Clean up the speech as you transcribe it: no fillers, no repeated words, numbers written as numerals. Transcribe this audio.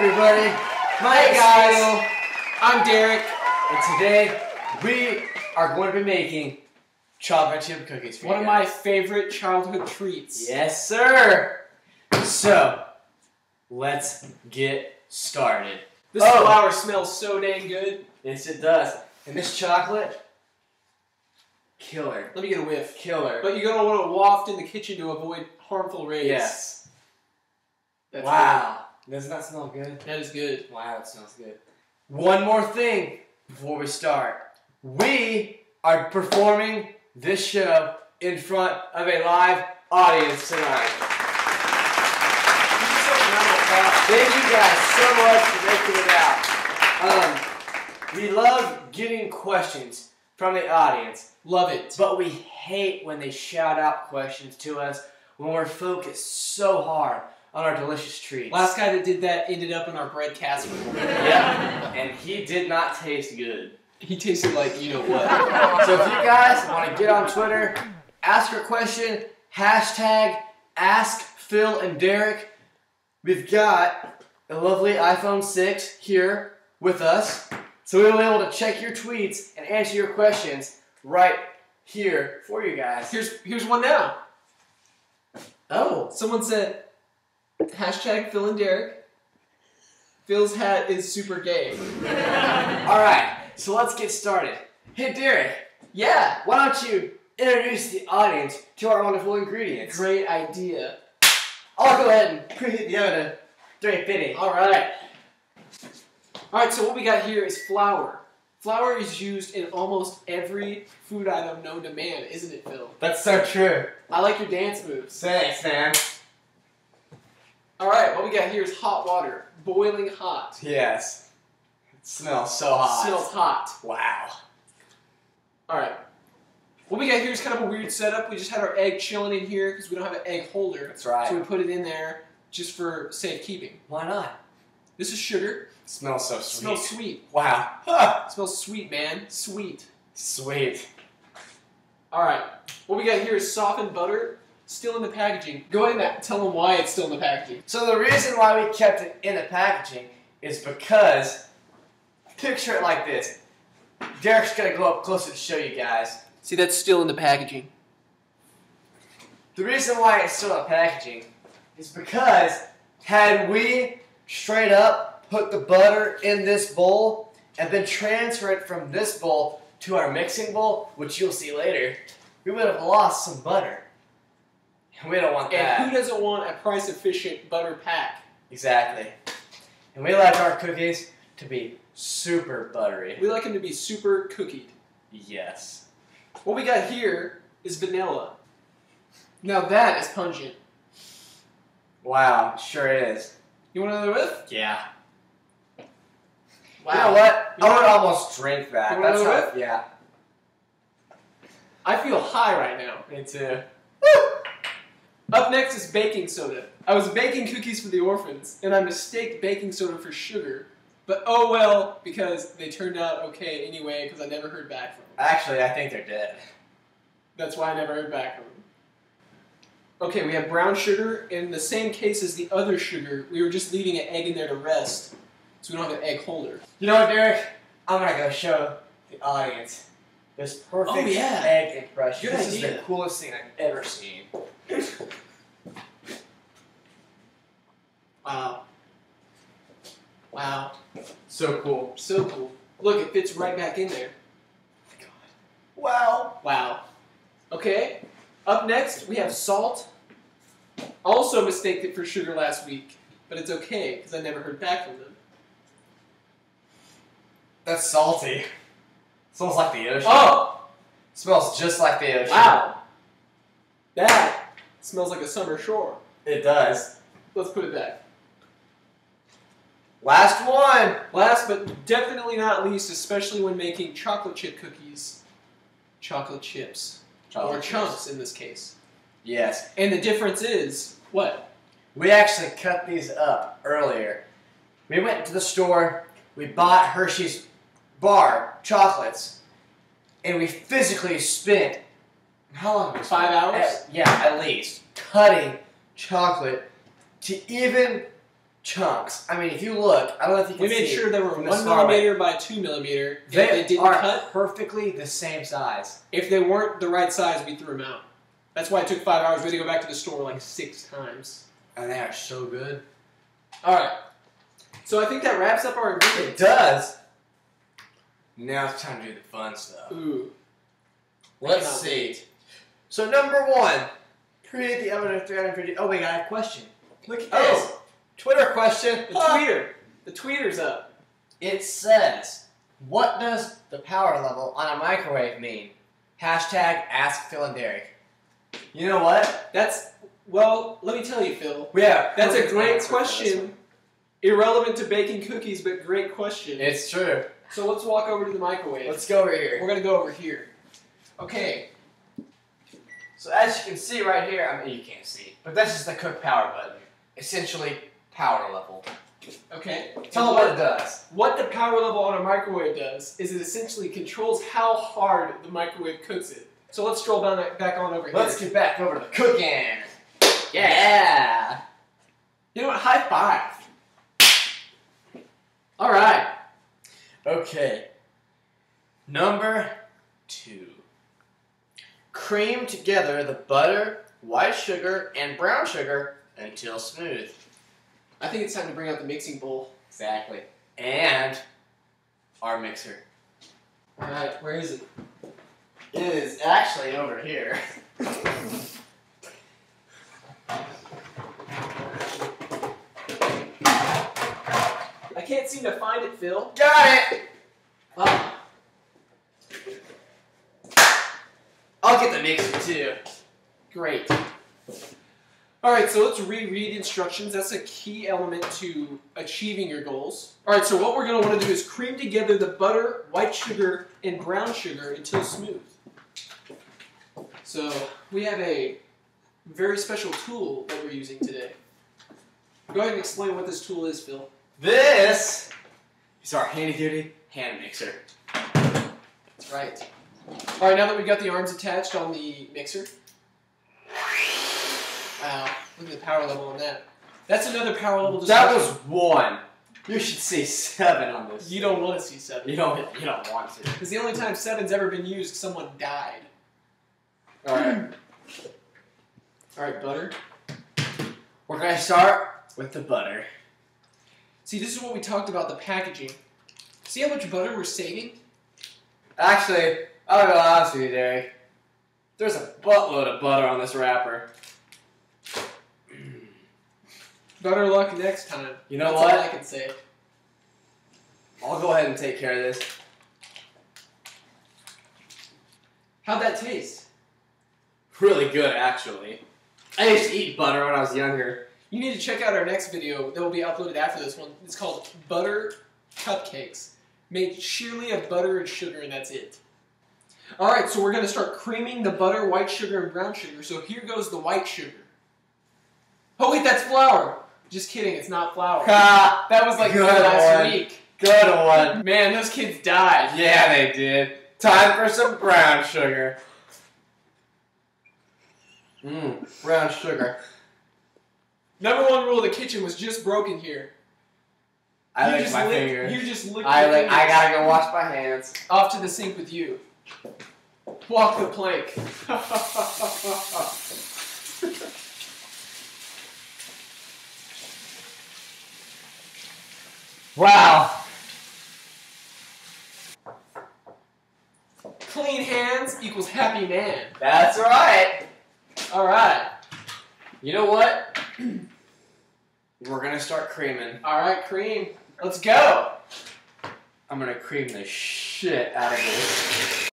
everybody. Hey guys, I'm Derek, and today we are going to be making chocolate chip cookies for you one of my favorite childhood treats. Yes, sir. So, let's get started. This flour smells so dang good. Yes, it does. And this chocolate, killer. Let me get a whiff. Killer. But you're going to want to waft in the kitchen to avoid harmful rays. Yes. That's wow. Doesn't that smell good? That is good. Wow, it smells good. One more thing before we start. We are performing this show in front of a live audience tonight. Thank you guys so much for making it out. We love getting questions from the audience. Love it. But we hate when they shout out questions to us when we're focused so hard on our delicious treats. Last guy that did that ended up in our bread casserole. Yeah, and he did not taste good. He tasted like you know what. So if you guys want to get on Twitter, ask your question, hashtag Ask Phil and Derrik. We've got a lovely iPhone 6 here with us, so we'll be able to check your tweets and answer your questions right here for you guys. Here's one now. Oh. Someone said, hashtag Phil and Derrik. Phil's hat is super gay. Alright, so let's get started. Hey Derrik. Yeah. Why don't you introduce the audience to our wonderful ingredients? Great idea. I'll go ahead and preheat the oven to 350. Alright. Alright, so what we got here is flour. Flour is used in almost every food item known to man, isn't it, Phil? That's so true. I like your dance moves. Thanks, man. Alright, what we got here is hot water. Boiling hot. Yes. It smells so hot. Smells hot. Wow. Alright. What we got here is kind of a weird setup. We just had our egg chilling in here because we don't have an egg holder. That's right. So we put it in there just for safekeeping. Why not? This is sugar. It smells so sweet. It smells sweet. Wow. It smells sweet, man. Sweet. Sweet. Alright. What we got here is softened butter. Still in the packaging. Go ahead and tell them why it's still in the packaging. So the reason why we kept it in the packaging is because, picture it like this. Derek's going to go up closer to show you guys. See, that's still in the packaging. The reason why it's still in the packaging is because had we straight up put the butter in this bowl and then transfer it from this bowl to our mixing bowl, which you'll see later, we would have lost some butter. And we don't want that. And who doesn't want a price-efficient butter pack? Exactly. And we like our cookies to be super buttery. We like them to be super cookied. Yes. What we got here is vanilla. Now that is pungent. Wow, it sure is. You want another whiff? Yeah. Wow. You know what? I would almost drink that. You want That's another how, whiff? yeah. I feel high right now. Me too. Up next is baking soda. I was baking cookies for the orphans, and I mistaked baking soda for sugar. But oh well, because they turned out okay anyway, because I never heard back from them. Actually, I think they're dead. That's why I never heard back from them. Okay, we have brown sugar. In the same case as the other sugar, we were just leaving an egg in there to rest, so we don't have an egg holder. You know what, Derek? I'm going to go show the audience this perfect egg impression. Good This idea. is the coolest thing I've ever seen. Wow. Wow. So cool. So cool. Look, it fits right back in there. Oh my God. Wow. Wow. Okay. Up next, we have salt. Also mistaked it for sugar last week, but it's okay, because I never heard back from them. That's salty. Smells like the ocean. Oh! Smells just like the ocean. Wow. That smells like a summer shore. It does. Let's put it back. Last one. Last but definitely not least, especially when making chocolate chip cookies. Chocolate chips. Or chunks in this case. Yes. And the difference is, what? We actually cut these up earlier. We went to the store, we bought Hershey's bar chocolates, and we physically spent, how long? 5 hours? Yeah, at least. Cutting chocolate to even chunks. I mean, if you look, I don't know if you can We see. made sure they were from 1 this far away. millimeter by 2 millimeter. If They they didn't are cut, perfectly the same size. if they weren't the right size, we threw them out. That's why it took 5 hours. We had to go back to the store like 6 times. And they are so good. All right. So I think that wraps up our It ingredients. does. Now it's time to do the fun stuff. Ooh. Let's Cannot see. wait. So number 1, preheat the oven at 350. Oh, wait, I have a question. Look at Oh. this. Twitter question. The tweeter. The tweeter's up. It says, what does the power level on a microwave mean? Hashtag ask Phil and Derrik. You know what? Well, let me tell you, Phil. Yeah. That's a perfect great answer for this question. one. Irrelevant to baking cookies, but great question. It's true. So let's walk over to the microwave. Let's go over here. We're going to go over here. Okay. So as you can see right here, I mean you can't see, but that's just the cook power button. Essentially, power level. Okay. Tell them what it does. What the power level on a microwave does is it essentially controls how hard the microwave cooks it. So let's stroll back on over here. Let's get back over to the cooking. Yeah. You know what? High five. All right. Okay. Number 2. Cream together the butter, white sugar, and brown sugar until smooth. I think it's time to bring out the mixing bowl. Exactly. And our mixer. All right. Where is it? It is actually over here. I can't seem to find it, Phil. Got it! Oh, I'll get the mixer too. great. All right, so let's reread instructions. That's a key element to achieving your goals. All right, so what we're going to want to do is cream together the butter, white sugar, and brown sugar until smooth. So we have a very special tool that we're using today. Go ahead and explain what this tool is, Phil. This is our handy-duty hand mixer. That's right. All right, now that we've got the arms attached on the mixer. Wow, look at the power level on that. That's another power level discussion. That was 1. You should see 7 on this. You don't want to see 7. You don't want to. Because the only time 7's ever been used, someone died. Alright. Alright, butter. We're gonna start with the butter. See, this is what we talked about, the packaging. See how much butter we're saving? Actually, I'll be honest with you, Derek. There's a buttload of butter on this wrapper. Better luck next time. You know That's what? all I can say. I'll go ahead and take care of this. How'd that taste? Really good, actually. I used to eat butter when I was younger. You need to check out our next video that will be uploaded after this one. It's called Butter Cupcakes. Made sheerly of butter and sugar, and that's it. Alright, so we're going to start creaming the butter, white sugar, and brown sugar. So here goes the white sugar. Oh wait, that's flour! Just kidding, it's not flour. Ha! That was like Good last one. week. Good one. Man, those kids died. Yeah, they did. Time for some brown sugar. Brown sugar. Number 1 rule of the kitchen was just broken here. I lick my fingers. You just licked I your fingers. gotta go wash my hands. Off to the sink with you. Walk the plank. Wow. Clean hands equals happy man. That's right. Alright. You know what? We're gonna start creaming. Alright, cream. Let's go. I'm gonna cream the shit out of this.